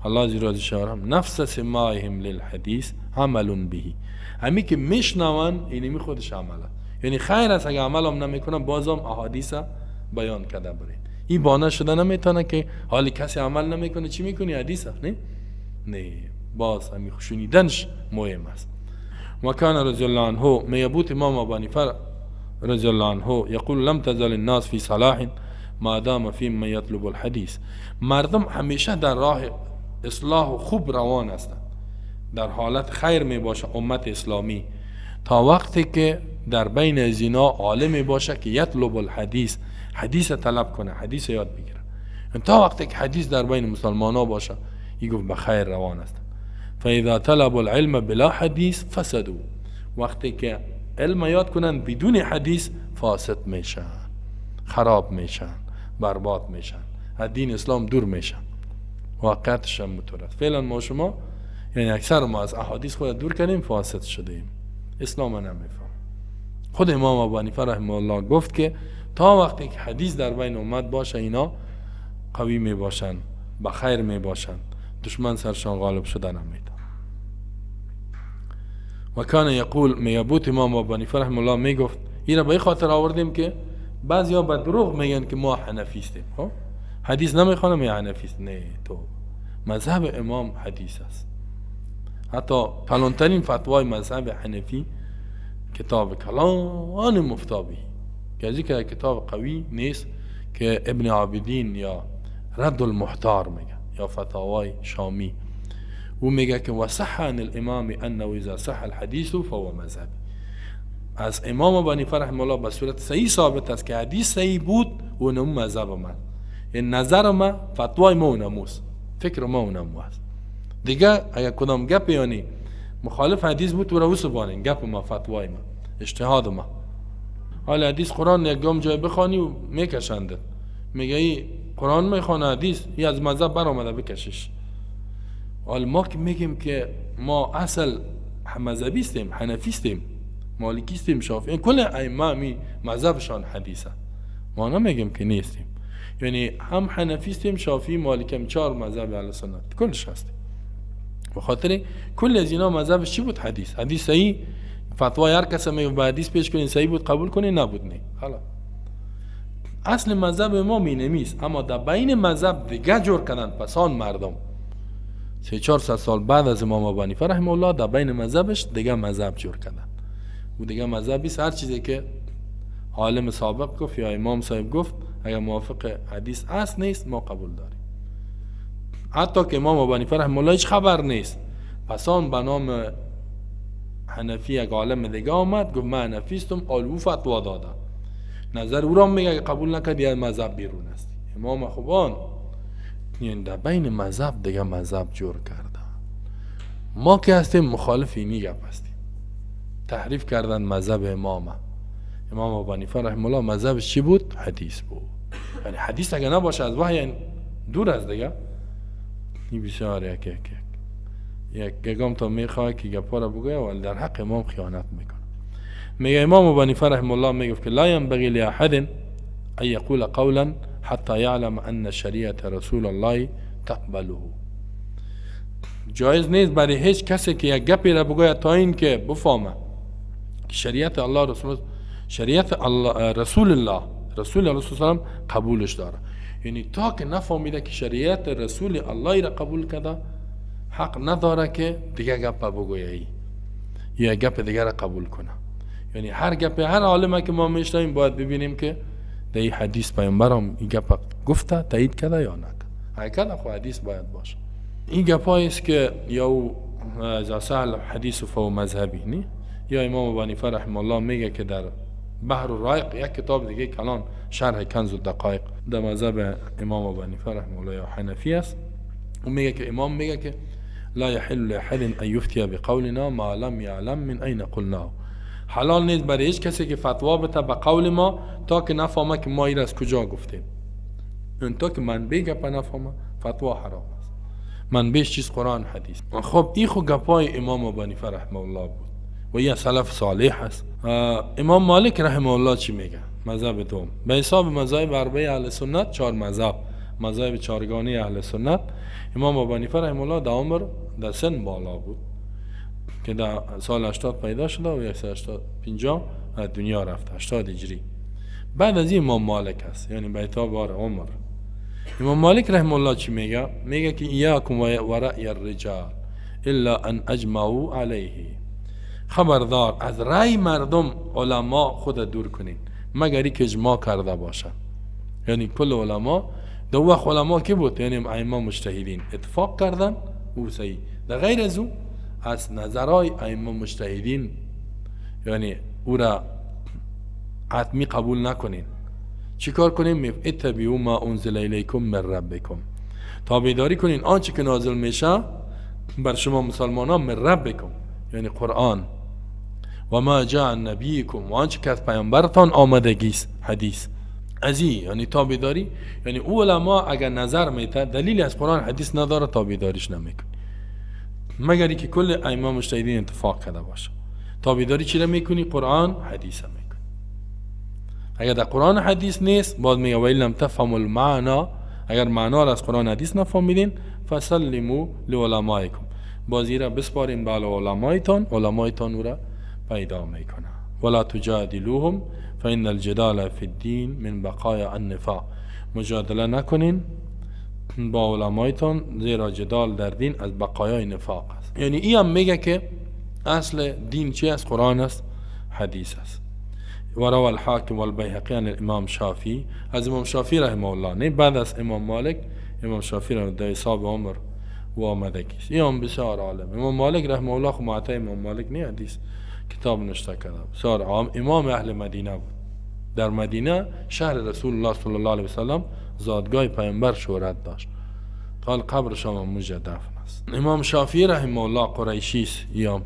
الله زیرا شارم نفس سماعهم للحديث عمل به، همی که میشنون اینی خودش عمله. یعنی خیر است اگه عمل هم نمیکنه بازم احادیث بیان کرده برین. این بانه شده نمیتونه که حالی کسی عمل نمیکنه چی میکنی؟ حدیث نه باز همی شنیدنش مهم است. و کان رضی الله عنه میبوت امام ابو حنیفه رضی الله عنه یقول لم تزل الناس فی صلاح ما دام فی من یطلب الحدیث، مردم همیشه در راه اصلاح و خوب روان هستند، در حالت خیر می باشه امت اسلامی، تا وقتی که در بین از اینا عالم باشه که یطلب الحدیث، حدیث طلب کنه، حدیث یاد بگیره. تا وقتی که حدیث در بین مسلمان ها باشه این گفت به خیر روان است. فاذا طلب العلم بلا حدیث فسدوا، وقتی که علم یاد کنن بدون حدیث فاسد میشن، خراب میشن، برباد میشن، از دین اسلام دور میشن. واقعیتش هم متورد. فعلا ما شما یعنی اکثر ما از احادیث خود دور کردیم، فاسد شدیم، اسلام نمیفهم. خود امام ابو حنیفه رحمه الله گفت که تا وقتی که حدیث در بین امت باشه اینا قوی می باشن، بخیر می باشن، دشمن سرشان غالب شده نمیده. و کان یقول میبوت امام ابو حنیفه رحمه الله می گفت، این را به خاطر آوردیم که بعضیا به دروغ میگن که ما حنفیستیم، حدیث نمیخوانم یا حنفیست. نه، تو مذهب امام حدیث است. حتی کلانترین فتوای مذهب حنفی کتاب کلان مفتابی که از که کتاب قوی نیست که ابن عابدین یا رد المحتار میگه یا فتاوای شامی، او میگه که وصح عن الامام انه اذا صح الحديث فهو مذهبی. از امام ابو حنیفه رحمه الله به صورت صحیح ثابت است که حدیث صحیح بود و اونم مذهب من، این نظر ما، فتوای ما اونموست، فکر ما اونمو است. دیگه اگر کدام گپ یعنی مخالف حدیث بود تو رو سبانین، گپ ما، فتوای ما، اجتهاد ما. حالا حدیث قرآن یک گام جای بخوانی و میکشنده، میگه ای قرآن میخوانه حدیث ای از مذهب برآمده بکشش. حالا ما که میگیم که ما اصل مذهبیستیم، حنفیستیم، مالکیستیم، شافعی، کل ائمه می مذهبشان حدیثه، ما نمیگیم که نیستیم. یعنی هم حنفیستیم، شافعی، مالکی، چهار مذهب اهل سنت کلش هستیم. به خاطر کل از اینا مذهبش چی بود؟ حدیث. حدیث صحیح، فتوا هر کس میگه به حدیث پیش کنین صحیح بود قبول کنین، نبود نه. حالا اصل مذهب ما مینمیست، اما در بین مذهب دیگه جور کردن پسان مردم 300-400 سال بعد از امام ابو حنیفه رحمه الله در بین مذهبش دیگه مذهب جور کردن. و دیگه مذهبی هر چیزی که عالم سابق گفت یا امام صاحب گفت اگر موافق حدیث اصل نیست ما قبول داریم. حتی که امام ابو حنیفه رحمه الله هیچ خبر نیست، پسان به نام حنفی یک عالم دیگه آمد گفت من حنفیستم، آلو فتوا داده، نظر او را میگه قبول نکرد یا مذهب بیرون است. امام خوبان یعنی در بین مذهب دیگه مذهب جور کرده. ما که هستیم مخالف اینی گپ هستیم، تحریف کردن مذهب امام ابو حنیفه رحمه الله. مذهبش چی بود؟ حدیث بود. یعنی حدیث اگه نباشه از وحی دور از دیگه. این بسیار یک گام تا میخواه که گپا را بگویه ولی در حق امام خیانت میکنه. میگه امام ابو حنیفه رحمه الله میگفت که لا ینبغی لاحد ای یقول قولا حتی یعلم ان شریعت رسول الله تقبله. جایز نیست برای هیچ کسی که یک گپی را بگوید تا این که بفهمه شریعت الله شریعت الله رسول الله صلی الله علیه و قبولش داره. یعنی تا که نفهمیده که شریعت رسول الله را قبول کرده، حق نداره که دیگه گپ بگویه یا گپ دیگه را قبول کنه. یعنی هر گپ هر عالمه که ما میشنویم باید ببینیم که در این حدیث پیامبرم این گپ گفته تایید کرده یا نه. اگر خو حدیث باید باشه. این گپایی است که یا اذا سهل حدیث فهو مذهبی نه، یا امام ابو حنیفه رحمه الله میگه که در بحر الرایق یک کتاب دیگه کلان شرح کنز الدقایق در مذهب امام ابو حنیفه رحمه الله یا حنفی است، و میگه که امام میگه که لا يحل لاحد ان يفتي بقولنا ما لم يعلم من اين قلناه. حلال نیست برای هیچ کسی که فتوا بده به قول ما تا که نفهمه که ما این از کجا گفتیم. اون تا که منبع گپ نفهمه فتوا حرام است. منبعش چیز قرآن حدیث. خب این خو گپای امام ابو حنیفه رحمه الله بود و یه سلف صالح است. امام مالک رحمه الله چی میگه؟ مذهب دوم به حساب مذاهب اربعه اهل سنت، 4 مذهب چهارگانه اهل سنت. امام ابو حنیفه رحمه الله در عمر در سن بالا بود که در سال 80 پیدا شده و 150 دنیا رفته، 80 هجری. بعد از این امام مالک است، یعنی به حساب عمر. امام مالک رحمه الله چی میگه؟ میگه که ایاکم و رأی الرجال الا ان اجمعوا علیه. خبردار از رأی مردم علما خود دور کنین مگر که اجماع کرده باشن. یعنی کل علما دو وقت علما کی بود؟ یعنی ائمه مجتهدین اتفاق کردن او صحیح. در غیر از او از نظرهای ائمه مجتهدین یعنی او را حتمی قبول نکنین. چیکار کنیم؟ اتبعوا ما انزل الیکم من ربکم. تابعداری کنین آنچه که نازل میشه بر شما مسلمانان من ربکم، یعنی قرآن، و ما جاء نبیکم، و آنچه که از پیامبرتان آمدگی است حدیث. ازی یعنی تابعداری، یعنی او علما اگر نظر میته دلیل از قرآن حدیث نداره تابعداریش نمیکنی مگر اینکه کل ائمه مجتهدین اتفاق کرده باشه. تابعداری چی را میکنی؟ قرآن حدیث را میکنی. اگر در قرآن حدیث نیست باز میگه و لم تفهموا المعنى، اگر معنا را از قرآن حدیث نفهمیدین فسلموا لعلمائکم، بازی را بسپارین به علمایتان او را پیدا میکنه. ولا تجادلوهم فإن الجدال في الدين من بقايا النفاق. مجادله نکنین با علمایتان زیرا جدال در دین از بقایای نفاق است. یعنی این هم میگه که اصل دین چی است؟ قرآن است، حدیث است. وروى الحاکم والبیهقی عن الامام شافعی، از امام شافعی رحمه الله، نه بعد از امام مالک. امام شافعی رحمه الله حساب عمر و آمدگی است. این هم بسیار عالم. امام مالک رحمه الله خو معطی امام مالک نه حدیث کتاب نوشته کرده، بسیار عام. امام اهل مدینه بود. در مدینه شهر رسول الله صلی الله علیه و سلم زادگاه پیامبر شهرت داشت. قال قبرش هم موجه دفن است. امام شافعی رحمه الله قریشی است. یا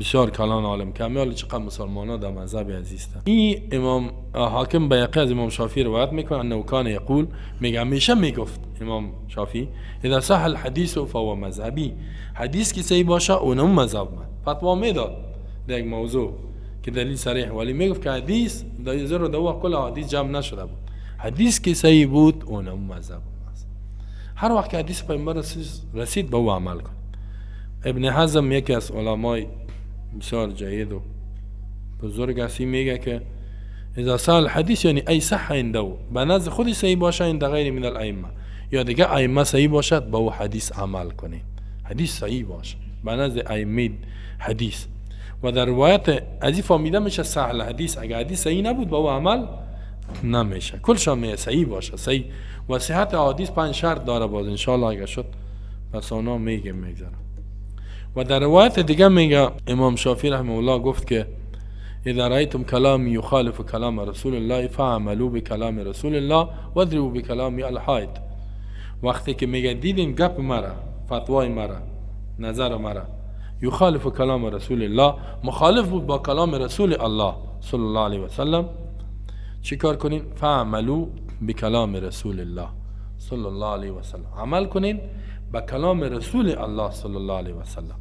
بسیار کلان عالم کامل چقدر مسلمانان در مذهب عزیز هستند. این امام حاکم بیهقی از امام شافعی روایت میکنه انه کان یقول، میگه همیشه میگفت امام شافعی اذا صح الحديث فهو مذهبی، حدیث که صحیح باشه اونم مذهب من. فتوا میداد در یک موضوع که دلیل صریح، ولی میگفت که حدیث در زیر دو کل حدیث جمع نشده بود، حدیث که صحیح بود اونم مذهب است. هر وقت که حدیث پیامبر رسید به او عمل کن. ابن حزم یکی از علمای بسیار جید و بزرگ است، میگه که اذا صح الحديث یعنی ای صح عنده، به نزد خودی صحیح باشه، عند غیر من الائمه، یا دیگه ائمه صحیح باشد به او حدیث عمل کنین. حدیث صحیح باشه به نزد ائمه حدیث. و در روایت ازی فهمیده میشه صح الحدیث، اگر حدیث صحیح نبود به او عمل نمیشه. کلشم صحیح باشه. صحیح و صحت حدیث 5 شرط داره، باز ان شاء الله اگه شد پس اونا میگذرم. و در روایت دیگه میگه امام شافعی رحمه الله گفت که اذا رأيتم كلام يخالف كلام رسول الله فعملوا بكلام رسول الله واضربوا بكلام الحائط. وقتی که میگه دیدین گپ مرا، فتوای مرا، نظر مرا یخالف کلام رسول الله، مخالف بود با کلام رسول الله صلی الله علیه و سلم، چی کار کنین؟ فعملوا بكلام رسول الله صلی الله علیه و سلم، عمل کنین با کلام رسول الله صلی الله علیه و سلم.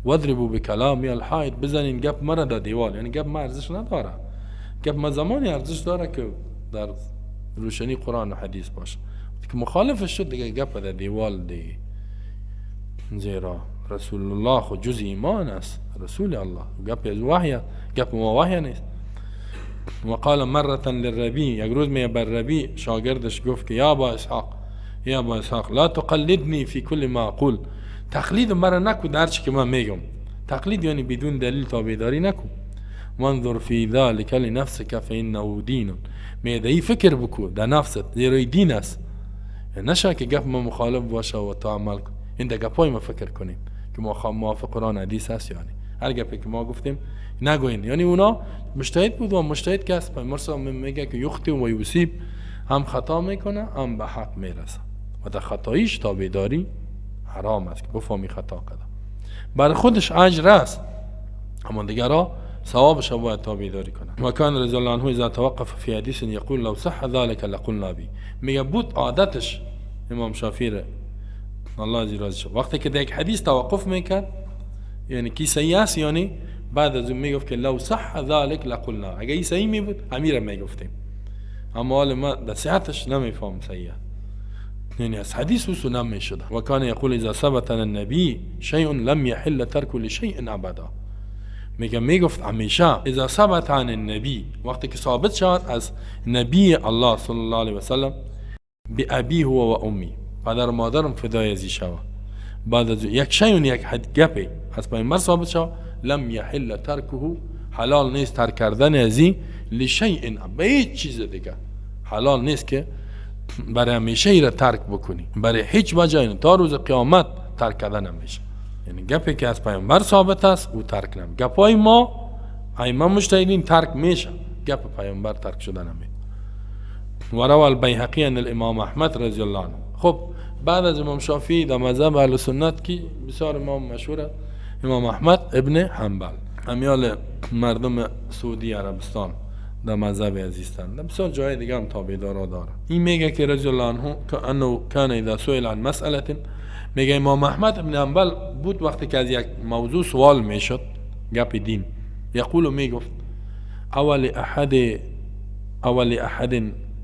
واضربوا بكلام الحائط، بزنین گپ مرا در دیوار. یعنی گپ ما ارزش نداره، گپ ما زمانی ارزش داره که در روشنی قرآن و حدیث باشه. که مخالفش شد دیگه گپ در دیوال دی، زیرا رسول الله خود جز ایمان است، رسول الله، گپ از وحی، گپ ما وحی نیست. و قال مرة للربیع، یک روز می بر ربیع شاگردش گفت که یا ابا اسحاق لا تقلدنی فی کل ما اقول، تقلید مرا نکو در چی که من میگم. تقلید یعنی بدون دلیل تابعداری نکو. وانظر فی ذلک لنفسک فانه دین، میدهی فکر بکو در نفست، زیرا دین است. نشه که گپ ما مخالف باشه و تو عمل کن. این در گپای ما فکر کنیم که موافق قرآن حدیث هست. یعنی هر گپی که ما گفتیم نگوین. یعنی اونا مجتهد بود و مجتهد که است، پیامبر میگه که یخطئ و یصیب، هم خطا میکنه هم به حق میرسه و در خطاییش تابعداری حرام است که بفهمی خطا کرده. بر خودش اجر است اما دیگرها ثوابش باید تابعداری کنه. و کان رضی الله عنه اذا توقف فی حدیث یقول لو صح ذلك لقلنا به، میگه بود عادتش امام شافعی الله عز وجل وقتی که در یک حدیث توقف میکرد، یعنی کی صحیح است، یعنی بعد از اون میگفت که لو صح ذلك لقلنا، اگه این صحیح می بود امیر میگفتیم، اما حال ما در صحتش نمیفهم صحیح، یعنی از حدیث وصول نمیشد. و کان یقول اذا ثبت عن النبی شیء لم يحل ترک لشیء ابدا، میگفت همیشه اذا ثبت عن النبی، وقتی که ثابت شد از نبی الله صلی الله علیه و سلم، بی ابی هو و امی، پدر و مادرم فدای ازی شود، بعد از یک شیء یک گپی از پیامبر ثابت شد، لم يحل ترکه، حلال نیست ترک کردن ازی، لشیء، به هیچ چیز دیگه حلال نیست که برای همیشه ای را ترک بکنی، برای هیچ وجه تا روز قیامت ترک کردن نمیشه. یعنی گپی که از پیامبر ثابت است او ترک نمی. گپای ما ائمه مجتهدین ترک میشه، گپ پیامبر ترک شده نمی. و روى البیهقی عن الامام احمد رضی الله عنه. خب بعد از امام شافعی در مذهب اهل سنت کی بسیار امام مشهور، امام احمد ابن حنبل، امیال مردم سعودی عربستان در مذهب عزیزتن، در بسیار جای دیگه هم تابعدارا داره. این میگه که رضی الله عنه که انه کان اذا سئل عن مسئله، میگه امام احمد ابن حنبل بود وقتی که از یک موضوع سوال میشد، گپ دین، یقول میگفت اول احد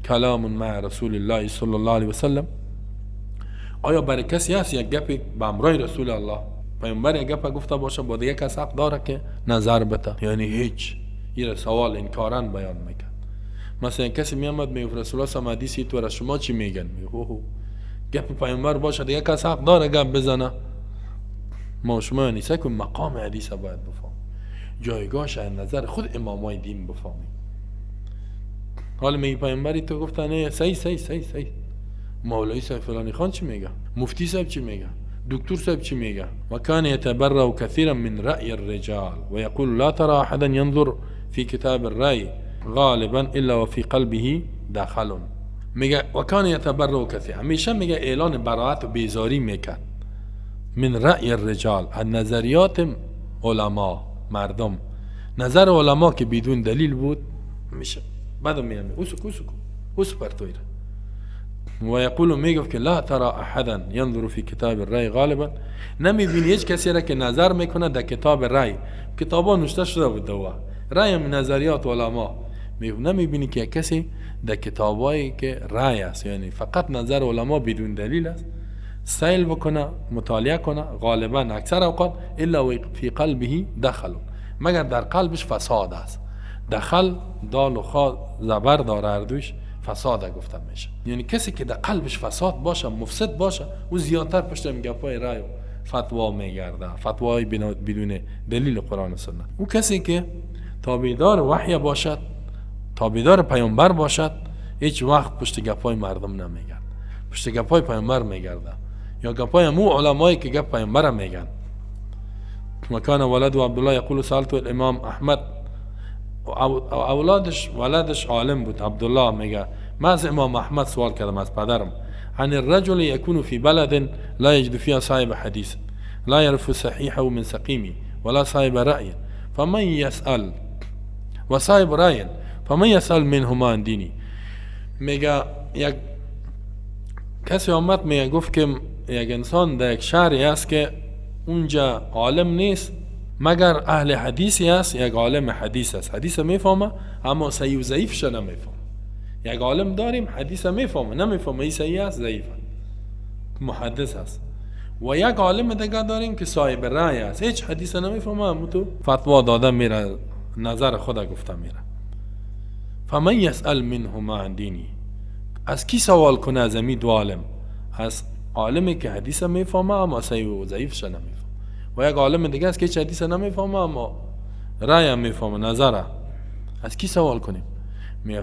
کلام مع رسول الله صلی الله علیه و سلم، آیا برای کسی هست یک گپی به امرای رسول الله، پیامبر یک گپ گفته باشه با دیگه کس حق داره که نظر بده؟ یعنی هیچ. این سوال انکارن بیان میکرد. مثلا کسی میامد میگفت رسول الله صلی حدیثی تو را شما چی میگن؟ میگه گپ پیامبر باشه دیگه کس حق داره گپ بزنه؟ ما شما یعنی سکن مقام حدیث باید بفهم، جایگاهش از نظر خود امامای دین بفهمیم. حالا میگه پیامبری تو گفتن صحیح، مولوی صاحب فلانی خان چی میگه؟ مفتی صاحب چی میگه؟ دکتر صاحب چی میگه؟ و کان یتبرأ کثیرا من رأی الرجال و یقول لا ترى احدا ينظر في كتاب الرأي غالبا الا وفي قلبه دخل. میگه و کان یتبرأ کثیر، همیشه میگه اعلان براءت و بیزاری میکرد، من رأی الرجال، از نظریات علما، مردم، نظر علما که بدون دلیل بود میشه بعد میگه اوسو پرتویر. و یقول میگفت که لا ترى احدا ينظر في كتاب الرأي غالبا، نمیبینی هیچ کسی را که نظر میکنه در کتاب رأی، کتابا نوشته شده بود دوا رأی من نظریات علما، نمیبینی که کسی در کتابایی که رأی است، یعنی فقط نظر علما بدون دلیل است، سیل بکنه، مطالعه کنه، غالبا اکثر اوقات الا و فی قلبه دخل، مگر در قلبش فساد است. دخل دال و خا زبر داره، اردوش فساد گفته میشه. یعنی کسی که در قلبش فساد باشه، مفسد باشه، او زیادتر پشت گپای رای و فتوا میگرده، فتوای بدون دلیل قرآن و سنت. او کسی که تابعدار وحی باشد، تابعدار پیامبر باشد، هیچ وقت پشت گپای مردم نمیگرد، پشت گپای پیامبر میگرده، یا گپای مو علمایی که گپ پیامبر میگن. و کان ولد عبدالله یقول سألت الامام احمد، اولادش ولدش عالم بود، عبدالله میگه من از امام احمد سوال کردم از پدرم، عن الرجل يكون في بلد لا يجد فيها صاحب حديث لا يعرف صحيحه من سقيمه ولا صاحب رأي فمن يسأل وصاحب رأي فمن يسأل منهما عن ديني. میگه یک کسی آمد میگه گفت که یک انسان در یک شهری است که اونجا عالم نیست مگر اهل حدیثی است، یک عالم حدیث است، حدیث میفهمه اما صحیح و ضعیفش نمیفهمه، یک عالم داریم حدیث میفهمه، نمیفهمه این صحیح است ضعیف محدث است، و یک عالم دیگه داریم که صاحب رأی است، هیچ حدیث نمیفهمه، اما تو فتوا داده میره، نظر خود گفته میره. فمن یسأل منهما عن دینی، از کی سوال کنه از امی دو عالم؟ از عالمی که حدیث میفهمه اما صحیح و ضعیفش نمیفهمه، و یک عالم دیگه است که هیچ حدیث نمیفهمه اما رأی میفهمه، نظره. از کی سوال کنیم؟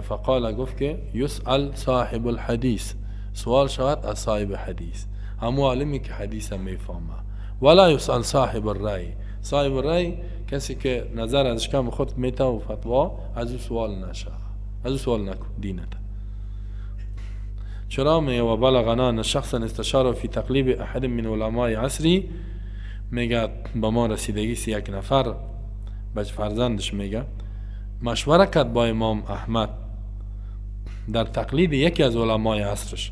فقال گفت که یسأل صاحب الحدیث، سوال شود از صاحب حدیث، همو عالمی که حدیث میفهمه. ولا یسأل صاحب الرأی، صاحب الرأی کسی که نظر ازش کم خود میته و فتوا، از او سوال نشه، از او سوال نکن دینت. چرا؟ و بلغنا ان شخصا استشار فی تقلیب احد من علماء عصری، میگه به ما رسیدگی یک نفر بچه فرزندش میگه مشوره کرد با امام احمد در تقلید یکی از علمای عصرش.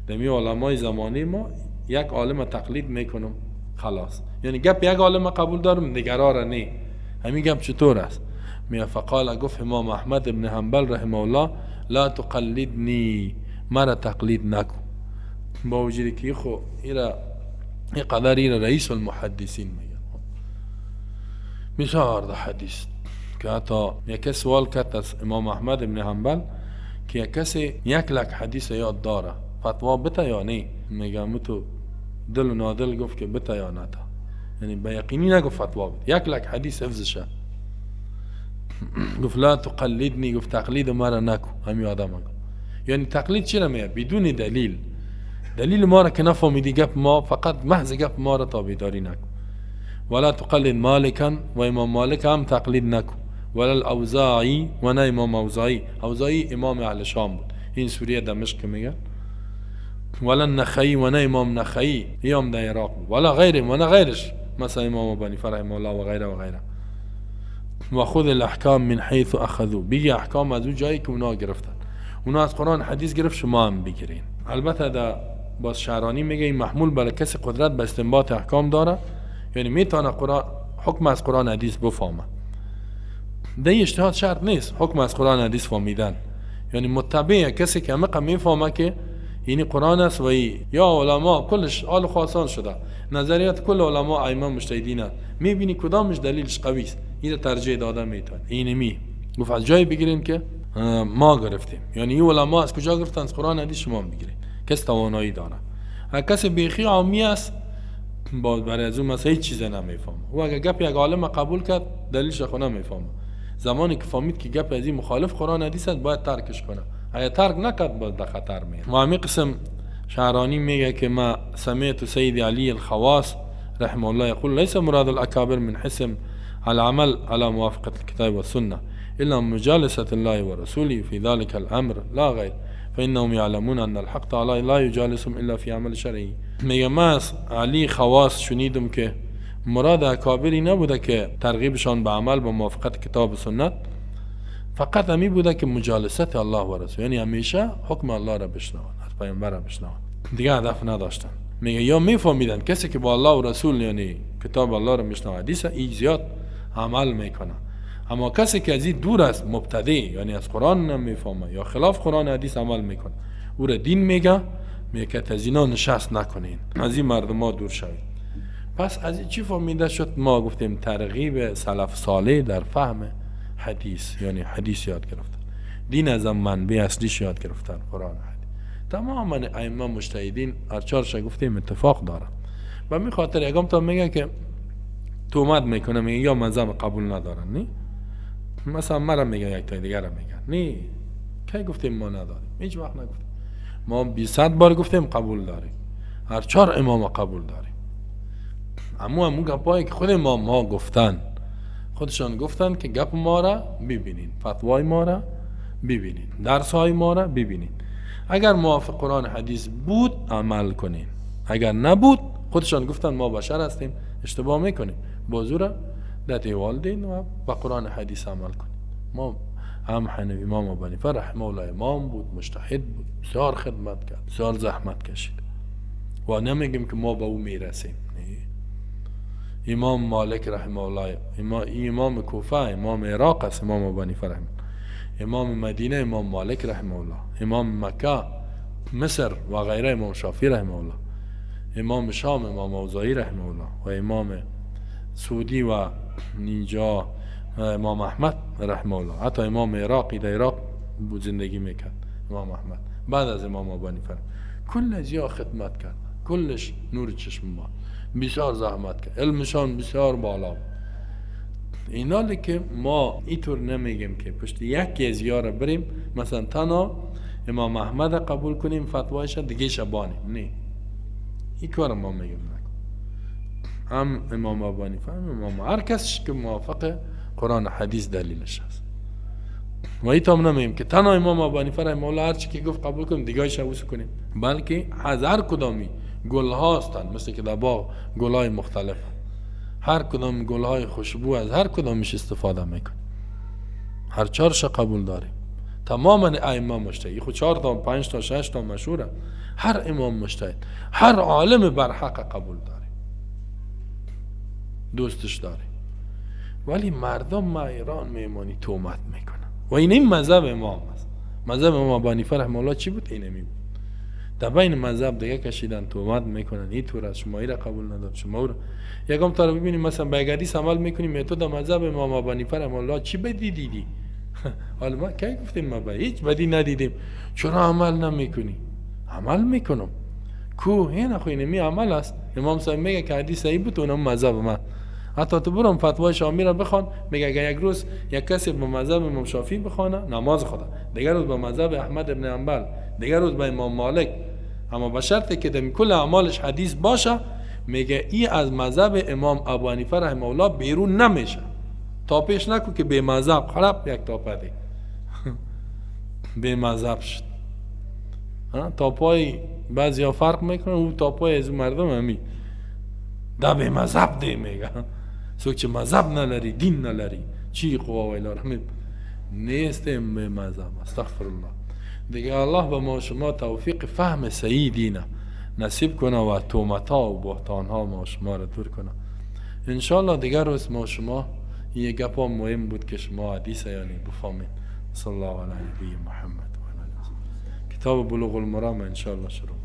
دمی علمای زمانی ما یک عالم تقلید میکنم خلاص، یعنی گپ یک عالم قبول دارم دیگرها را نه، همین گپ چطور است؟ فقال گفت امام احمد ابن حنبل رحمه الله لا تقلدنی، مرا تقلید نکن، با وجودی که خو این قدر این رئیس المحدثین میگن. مثال حدیث که حتی یک سوال کرد از امام احمد ابن حنبل که یک کسی 100,000 حدیث یاد داره، فتوا بته یا نه؟ میگم تو دل و نادل گفت که بته یا نه، یعنی به یقینی نگفت فتوا بده، 100,000 حدیث حفظشه. گفت لا تقلدنی، گفت تقلید مرا نکن. همین آدم گفت یعنی تقلید چی نمیه؟ بدون دلیل، دلیل ما را که نفهمیدی گپ ما، فقط محض گپ ما را تابعداری نکن. ولا تقلد مالکا، و امام مالک هم تقلید نکن. ولا الاوزاعی، و نه امام اوزاعی. اوزاعی امام اهل شام بود، این سوریه دمشق میگن. ولا النخعی، و نه امام نخعی، هم در عراق بود. ولا غیره، و نه غیرش، مثلا امام ابو حنیفه رحمه الله و غیره و غیره. و خذ الاحکام من حیث اخذوا، بگی احکام از اون جایی که اونا گرفتن، اونا از قرآن حدیث گرفت، شما هم بگیرین. البته در باز شعرانی میگه این محمول برای کسی قدرت به استنباط احکام داره، یعنی میتونه حکم از قرآن حدیث بفهمه. ده اجتهاد شرط نیست حکم از قرآن حدیث فهمیدن، یعنی متبع کسی که عمق میفهمه که یعنی قرآن است و یا علما کلش آل خاصان شده، نظریات کل علما ائمه مجتهدین، میبینی کدامش دلیلش قوی است، این ترجیح داده میتونه. اینمی گفت از جای بگیرین که ما گرفتیم، یعنی این علما از کجا گرفتن؟ از قرآن حدیث شما بگیرین، کس توانایی داره. هر کسی بیخی عامی است برای از اون مثلا هیچ چیز نمیفهمه، و اگر گپ یک عالم قبول کرد دلیلش خود نمیفهمه، زمانی که فهمید که گپ از این مخالف قرآن حدیث است باید ترکش کنه، اگر ترک نکرد باز در خطر میاد. و همین قسم شعرانی میگه که ما سمعت سید علی الخواص رحمه الله يقول ليس مراد الاكابر من حسم العمل على موافقة الكتاب والسنة الا مجالسة الله ورسوله في ذلك الامر لا غير، فانهم يعلمون ان الحق تعالى لا يجالسهم الا في عمل شرعي. میگه ما علی خواص شنیدم که مراد اکابری نبوده که ترغیبشان به عمل با موافقت کتاب و سنت، فقط همی بوده که مجالست الله و رسول، یعنی همیشه حکم الله را بشنون، از پیامبر را بشنون، دیگه هدف نداشتن. میگه یا میفهمیدن کسی که با الله و رسول یعنی کتاب الله را میشنوه، حدیث ای زیاد عمل میکنه، اما کسی که از این دور است، مبتدی یعنی از قرآن نمیفهمه یا خلاف قرآن حدیث عمل میکنه، او را دین میگه که از اینا نشست نکنین، از این مردم ها دور شوید. پس از این چی فهمیده شد؟ ما گفتیم ترغیب سلف صالح در فهم حدیث، یعنی حدیث یاد گرفتن، دین از منبع اصلیش یاد گرفتن، قرآن حدیث. تماما ائمه مجتهدین هر چهارش گفتیم اتفاق دارن. و می خاطر یکم تا میگه که تومت میکنه، میگه یا مذهب قبول ندارن، نه مثلا مرا میگه یک تا دیگر را میگن، نه کی گفتیم ما نداریم؟ هیچ وقت نگفتیم. ما 200 بار گفتیم قبول داریم، هر 4 امام قبول داریم. اما همون گپایی که خود ما گفتن، خودشان گفتن که گپ ما را ببینین، فتوای ما را ببینین، درس های ما را ببینین، اگر موافق قرآن حدیث بود عمل کنین، اگر نبود خودشان گفتن ما بشر هستیم اشتباه میکنیم، بازو دتی والدین و با قرآن حدیث عمل کنیم. ما هم حنفی امام ابو حنیفه رحمه الله امام بود، مجتهد بود، بسیار خدمت کرد، بسیار زحمت کشید و نمیگیم که ما به او میرسیم. امام مالک رحمه الله امام کوفه، امام عراق است، امام ابو حنیفه رحمه، امام مدینه امام مالک رحمه الله، امام مکه مصر و غیره امام شافعی رحمه الله، امام شام امام اوزاعی رحمه الله و امام سعودی و اینجا امام احمد رحمه الله. حتی امام عراقی در عراق بود زندگی میکرد امام احمد بعد از امام ابو حنیفه. کل از یا خدمت کرد، کلش نور چشم ما، بسیار زحمت کرد، علمشان بسیار بالا بود. اینا که ما اینطور نمیگیم که پشت یکی از یارا بریم مثلا تنها امام احمد قبول کنیم فتوایش دیگه شبانیم، نه، این کار ما میگیم نکن. هم امام ابو حنیفه هم امام، هر کسی که موافق قرآن حدیث دلیلش هست. و این هم نمیگیم که تنها امام ابو حنیفه رحمه الله هر چی که گفت قبول کنیم دیگه شبوس کنیم، بلکه از هر کدامی گل هاستن، مثل که در باغ گل های مختلف، هر کدام گل های خوشبو از هر کدامش استفاده میکنیم، هر چارش قبول داریم. تماما ائمه مجتهد، خود 4 تا 5 تا 6 تا مشهوره، هر امام مجتهد، هر عالم بر حق قبول داریم، دوستش داریم. ولی مردم ما ایران میمانی تومت میکنن و این مذهب امام است. مذهب امام ابو حنیفه رحمه الله چی بود؟ اینمی بود. در بین مذهب دیگه کشیدن، تومت میکنن، این طور است، شما را قبول ندار، شما را یکم تا رو ببینیم مثلا به حدیث عمل میکنیم، تو در مذهب امام ابو حنیفه رحمه الله چی بدی دیدی؟ حالا ما کی گفتیم ما هیچ بدی ندیدیم، چرا عمل نمیکنی؟ عمل میکنم. کو این خو اینمی عمل است. امام صاحب میگه که حدیث صحیح بود اونم مذهب من. حتی تو برام فتوای شامی را بخوان، میگه اگه یک روز یک کسی به مذهب امام شافعی بخونه نماز خدا، دیگر روز به مذهب احمد ابن حنبل، دیگر روز به امام مالک، اما به شرطی که در کل اعمالش حدیث باشه، میگه ای از مذهب امام ابو حنیفه رحمه الله بیرون نمیشه. تا پیش نکو که به مذهب خراب یک تاپه دی به مذهب شد. تاپای بعضی ها فرق میکنه، او تاپای از مردم همی دا به مذهب دی میگه. سوک چه مذهب نلری، دین نلری، چی قوا ویلا رحمه نیستیم به مذهب. استغفر الله. دیگه الله به ما شما توفیق فهم صحیح دینه نصیب کنه و تومتا و بهتان ها ما شما را دور کنه انشالله. دیگر روز ما شما یه گپ ها مهم بود که شما حدیث یعنی بفهمید. صلی الله علیه و محمد و علیه کتاب بلوغ المرام انشالله شروع